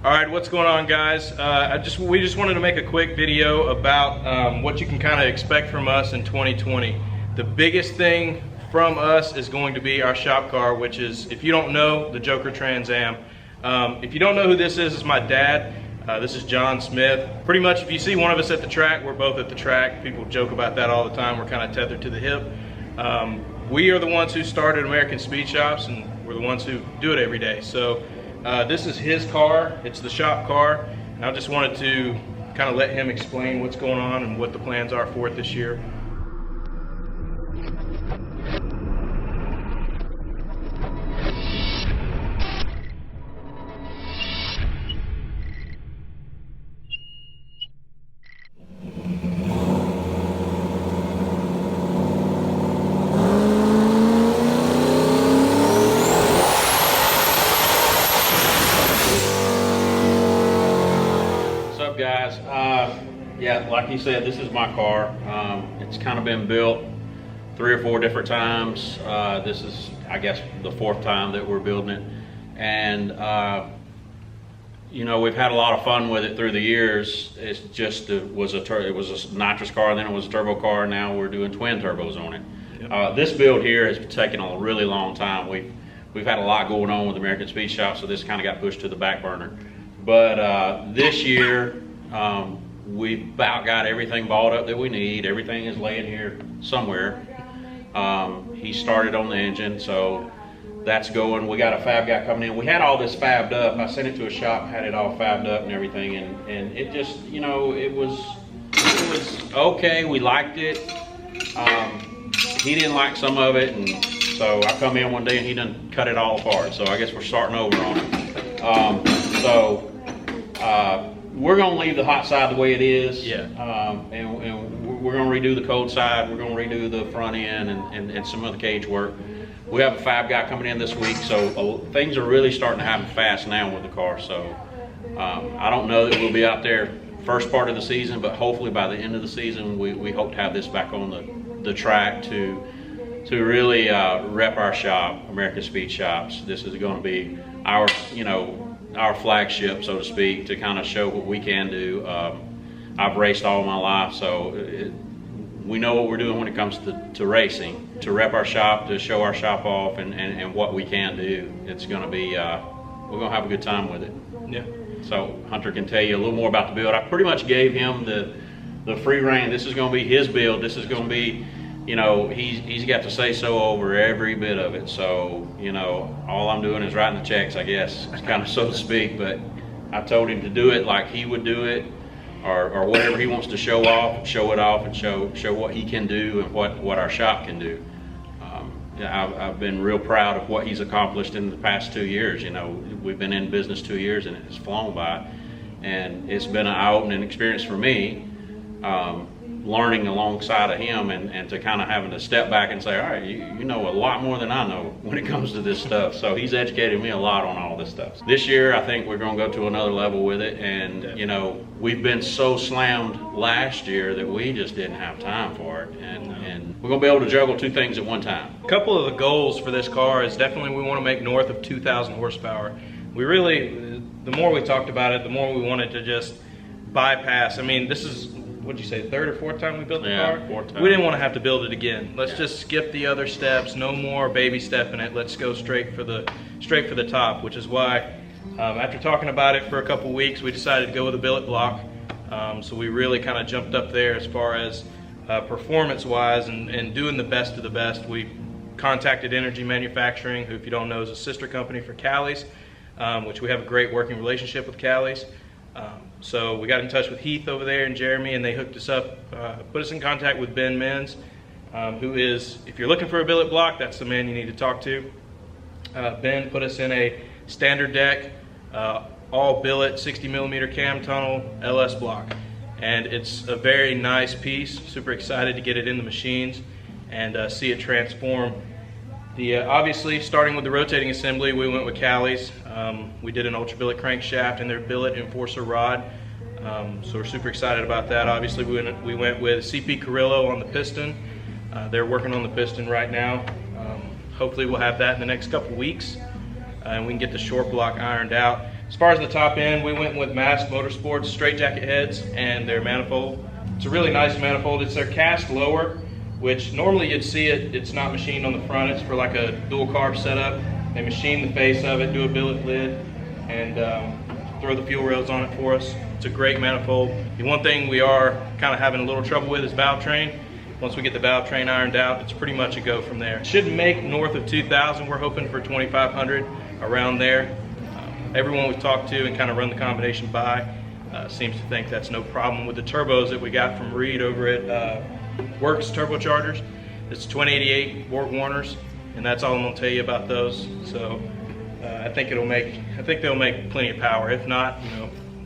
All right, what's going on, guys? We just wanted to make a quick video about what you can kind of expect from us in 2020. The biggest thing from us is going to be our shop car, which is, if you don't know, the Joker Trans Am. If you don't know who this is, it's my dad. This is John Smith. Pretty much, if you see one of us at the track, we're both at the track. People joke about that all the time. We're kind of tethered to the hip. We are the ones who started American Speed Shops, and we're the ones who do it every day. So this is his car. It's the shop car. And I just wanted to kind of let him explain what's going on and what the plans are for it this year. Guys, yeah, like he said, this is my car. It's kind of been built 3 or 4 different times. This is, I guess, the 4th time that we're building it, and you know, we've had a lot of fun with it through the years. It's just it was a nitrous car, then it was a turbo car. Now we're doing twin turbos on it. Yep. This build here has taken a really long time. We've had a lot going on with American Speed Shop, so this kind of got pushed to the back burner. But this year, we've about got everything balled up that we need. Everything is laying here somewhere. He started on the engine, so that's going. We got a fab guy coming in. We had all this fabbed up. I sent it to a shop, had it all fabbed up and everything, and it just, you know, it was okay. We liked it. He didn't like some of it, and so I come in one day and he done cut it all apart. So I guess we're starting over on it. We're going to leave the hot side the way it is. Yeah. And we're going to redo the cold side. We're going to redo the front end and some of the cage work. We have a fab guy coming in this week, so things are really starting to happen fast now with the car. So I don't know that we'll be out there first part of the season, but hopefully by the end of the season, we hope to have this back on the track to really rep our shop, American Speed Shops. This is going to be our, you know, our flagship, so to speak, to kind of show what we can do. I've raced all my life, so we know what we're doing when it comes to racing, to rep our shop, to show our shop off, and what we can do. It's going to be, we're going to have a good time with it. Yeah. So Hunter can tell you a little more about the build. I pretty much gave him the free rein. This is going to be his build. This is going to be, you know, he's got to say so over every bit of it. So, you know, all I'm doing is writing the checks, I guess, kind of so to speak. But I told him to do it like he would do it, or whatever he wants to show off, show it off, and show what he can do and what our shop can do. Yeah, I've been real proud of what he's accomplished in the past 2 years. You know, we've been in business 2 years and it has flown by, and it's been an eye-opening experience for me. Learning alongside of him and to kind of having to step back and say, all right, you know a lot more than I know when it comes to this stuff. So he's educated me a lot on all this stuff. This year, I think we're going to go to another level with it. And, you know, we've been so slammed last year that we just didn't have time for it. And we're going to be able to juggle 2 things at one time. A couple of the goals for this car is definitely we want to make north of 2,000 horsepower. We really, the more we talked about it, the more we wanted to just bypass. I mean, this is, what'd you say, 3rd or 4th time we built the car? 4th time. We didn't want to have to build it again. Let's just skip the other steps. No more baby stepping it. Let's go straight for the top, which is why after talking about it for a couple weeks, we decided to go with a billet block. So we really kind of jumped up there as far as performance-wise and doing the best of the best. We contacted Energy Manufacturing, who, if you don't know, is a sister company for Callie's, which we have a great working relationship with Callie's. So we got in touch with Heath over there and Jeremy, and they hooked us up, put us in contact with Ben Menz, who is, if you're looking for a billet block, that's the man you need to talk to. Ben put us in a standard deck, all billet, 60 millimeter cam tunnel, LS block. And it's a very nice piece. Super excited to get it in the machines and see it transform. Obviously, starting with the rotating assembly, we went with Callie's. We did an ultra billet crankshaft and their billet enforcer rod. So we're super excited about that. Obviously, we went with CP Carrillo on the piston. They're working on the piston right now. Hopefully we'll have that in the next couple weeks, and we can get the short block ironed out. As far as the top end, we went with Mast Motorsports straight jacket heads and their manifold. It's a really nice manifold. It's their cast lower, which normally you'd see it's not machined on the front. It's for like a dual carb setup. They machine the face of it, do a billet lid, and throw the fuel rails on it for us. It's a great manifold. The one thing we are kind of having a little trouble with is valve train. Once we get the valve train ironed out, it's pretty much a go from there. It should make north of 2,000. We're hoping for 2,500 around there. Everyone we've talked to and kind of run the combination by seems to think that's no problem with the turbos that we got from Reed over at Works Turbochargers. It's 2088 Warners, and that's all I'm gonna tell you about those. So I think they'll make plenty of power. If not,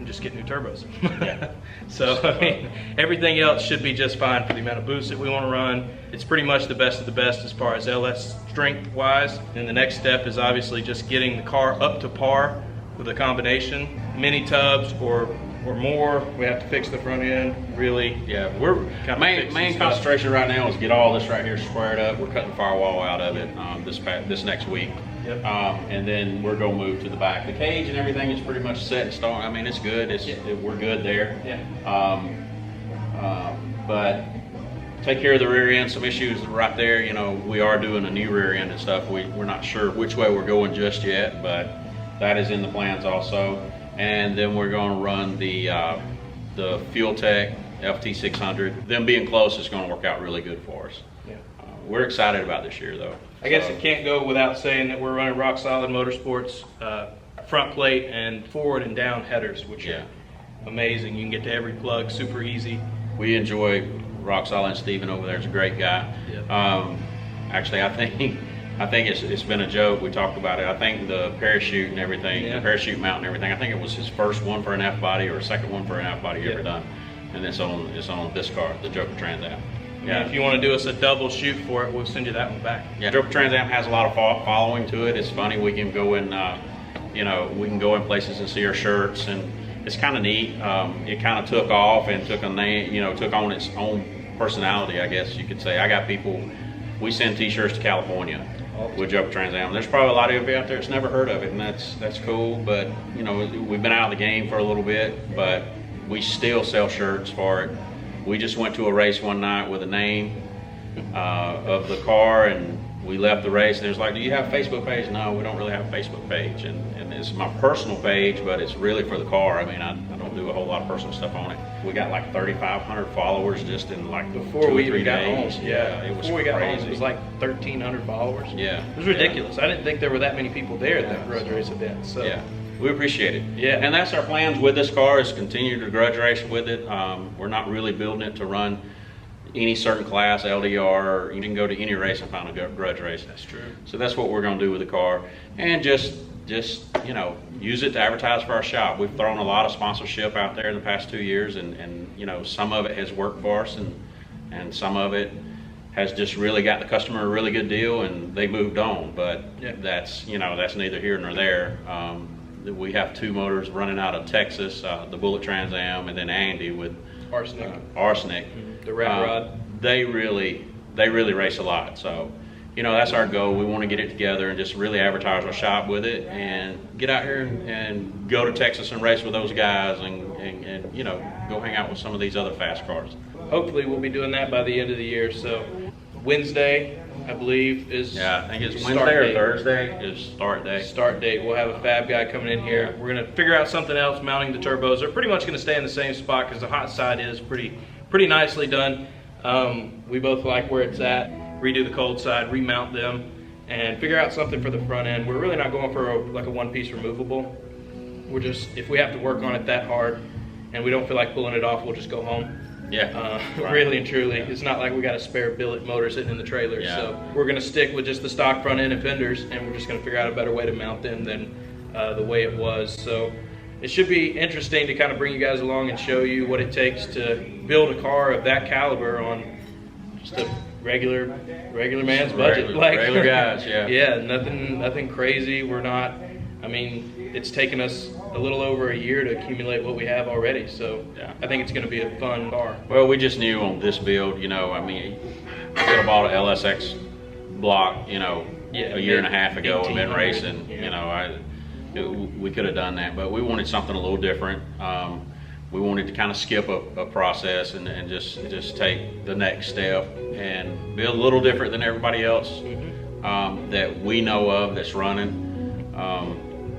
just get new turbos. Yeah. So I mean, everything else should be just fine for the amount of boost that we want to run. It's pretty much the best of the best as far as LS strength wise. And the next step is obviously just getting the car up to par with a combination. Mini tubs or more. We have to fix the front end. Really, yeah. We're main concentration right now is get all this right here squared up. We're cutting the firewall out of it this next week. Yep. And then we're gonna move to the back. The cage and everything is pretty much set in stone. I mean, it's good. We're good there. Yeah. But take care of the rear end. Some issues right there. We are doing a new rear end and stuff. We're not sure which way we're going just yet, but that is in the plans also. And then we're going to run the Fuel Tech FT600. Them being close is going to work out really good for us. Yeah. We're excited about this year, though. I guess it can't go without saying that we're running Rock Solid Motorsports front plate and forward and down headers, which are amazing. You can get to every plug super easy. We enjoy Rock Solid, and Steven over there is a great guy. Yeah. Actually, I think it's been a joke. We talked about it. I think the parachute and everything, the parachute mount and everything, I think it was his first one for an F-body or second one for an F-body ever done. And it's on this car, the Joker Trans Am. Yeah. If you want to do us a double shoot for it, we'll send you that one back. Yeah, Joker Trans Am has a lot of following to it. It's funny. We can go in, we can go in places and see our shirts, and it's kind of neat. It kind of took off and took on its own personality, I guess you could say. I got people. We send T-shirts to California with Joker Trans Am. There's probably a lot of you out there that's never heard of it, and that's cool. But we've been out of the game for a little bit, but we still sell shirts for it. We just went to a race one night with a name of the car, and we left the race, and it was like, do you have a Facebook page? No, we don't really have a Facebook page, and it's my personal page, but it's really for the car. I mean, I don't do a whole lot of personal stuff on it. We got like 3,500 followers just in like before 2 or we 3 even got days. home. Yeah, it was before we got crazy. home, it was like 1,300 followers. Yeah, it was ridiculous. I didn't think there were that many people there at that grudge race event. So yeah, we appreciate it. Yeah, and that's our plans with this car, is continue to grudge race with it. We're not really building it to run any certain class, LDR. You can go to any race and find a grudge race. That's true. So that's what we're going to do with the car, and just use it to advertise for our shop. We've thrown a lot of sponsorship out there in the past 2 years, and some of it has worked for us, and some of it has just really got the customer a really good deal, and they moved on. But that's neither here nor there. We have 2 motors running out of Texas, the Bullet Trans Am, and then Andy with Arsenic. The Rat Rod. They really race a lot. So, that's our goal. We want to get it together and just really advertise our shop with it, and get out here and go to Texas and race with those guys, and go hang out with some of these other fast cars. Hopefully we'll be doing that by the end of the year. So Wednesday, I believe, is I think it's Wednesday or Thursday is start day. Start date. We'll have a fab guy coming in here. We're gonna figure out something else mounting the turbos. They're pretty much gonna stay in the same spot because the hot side is pretty nicely done. We both like where it's at. Redo the cold side, remount them, and figure out something for the front end. We're really not going for a one-piece removable. We're just, if we have to work on it that hard and we don't feel like pulling it off, we'll just go home. Yeah. Really and truly. Yeah. It's not like we got a spare billet motor sitting in the trailer. Yeah. So we're gonna stick with just the stock front end and fenders, and we're just gonna figure out a better way to mount them than the way it was. So it should be interesting to kind of bring you guys along and show you what it takes to build a car of that caliber on just a regular man's budget. Regular guys, yeah. Yeah, nothing crazy. We're not, it's taken us a little over a year to accumulate what we have already. So yeah. I think it's going to be a fun car. Well, we just knew on this build, I could have bought an LSX block, a year and a half ago and been racing. Yeah. we could have done that, but we wanted something a little different. We wanted to kind of skip a process and just take the next step and be a little different than everybody else that we know of that's running.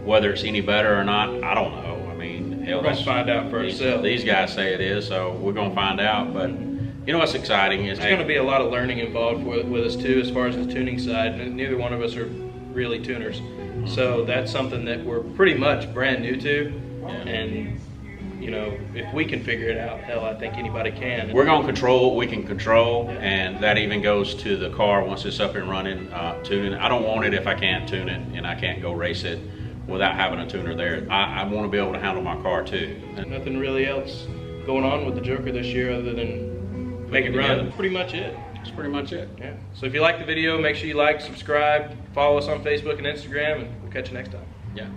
Whether it's any better or not, I don't know. I mean, hell, We're going to find out for ourselves. These guys say it is, so we're going to find out. But you know what's exciting is there's going to be a lot of learning involved with us too, as far as the tuning side. Neither one of us are really tuners, so that's something that we're pretty much brand new to. And you know, if we can figure it out, hell, I think anybody can. We're going to control what we can control, and that even goes to the car once it's up and running, tuning. I don't want it if I can't tune it and I can't go race it without having a tuner there. I want to be able to handle my car too. Nothing really else going on with the Joker this year other than make it run. That's pretty much it. That's pretty much it. Yeah. So if you like the video, make sure you like, subscribe, follow us on Facebook and Instagram, and we'll catch you next time. Yeah.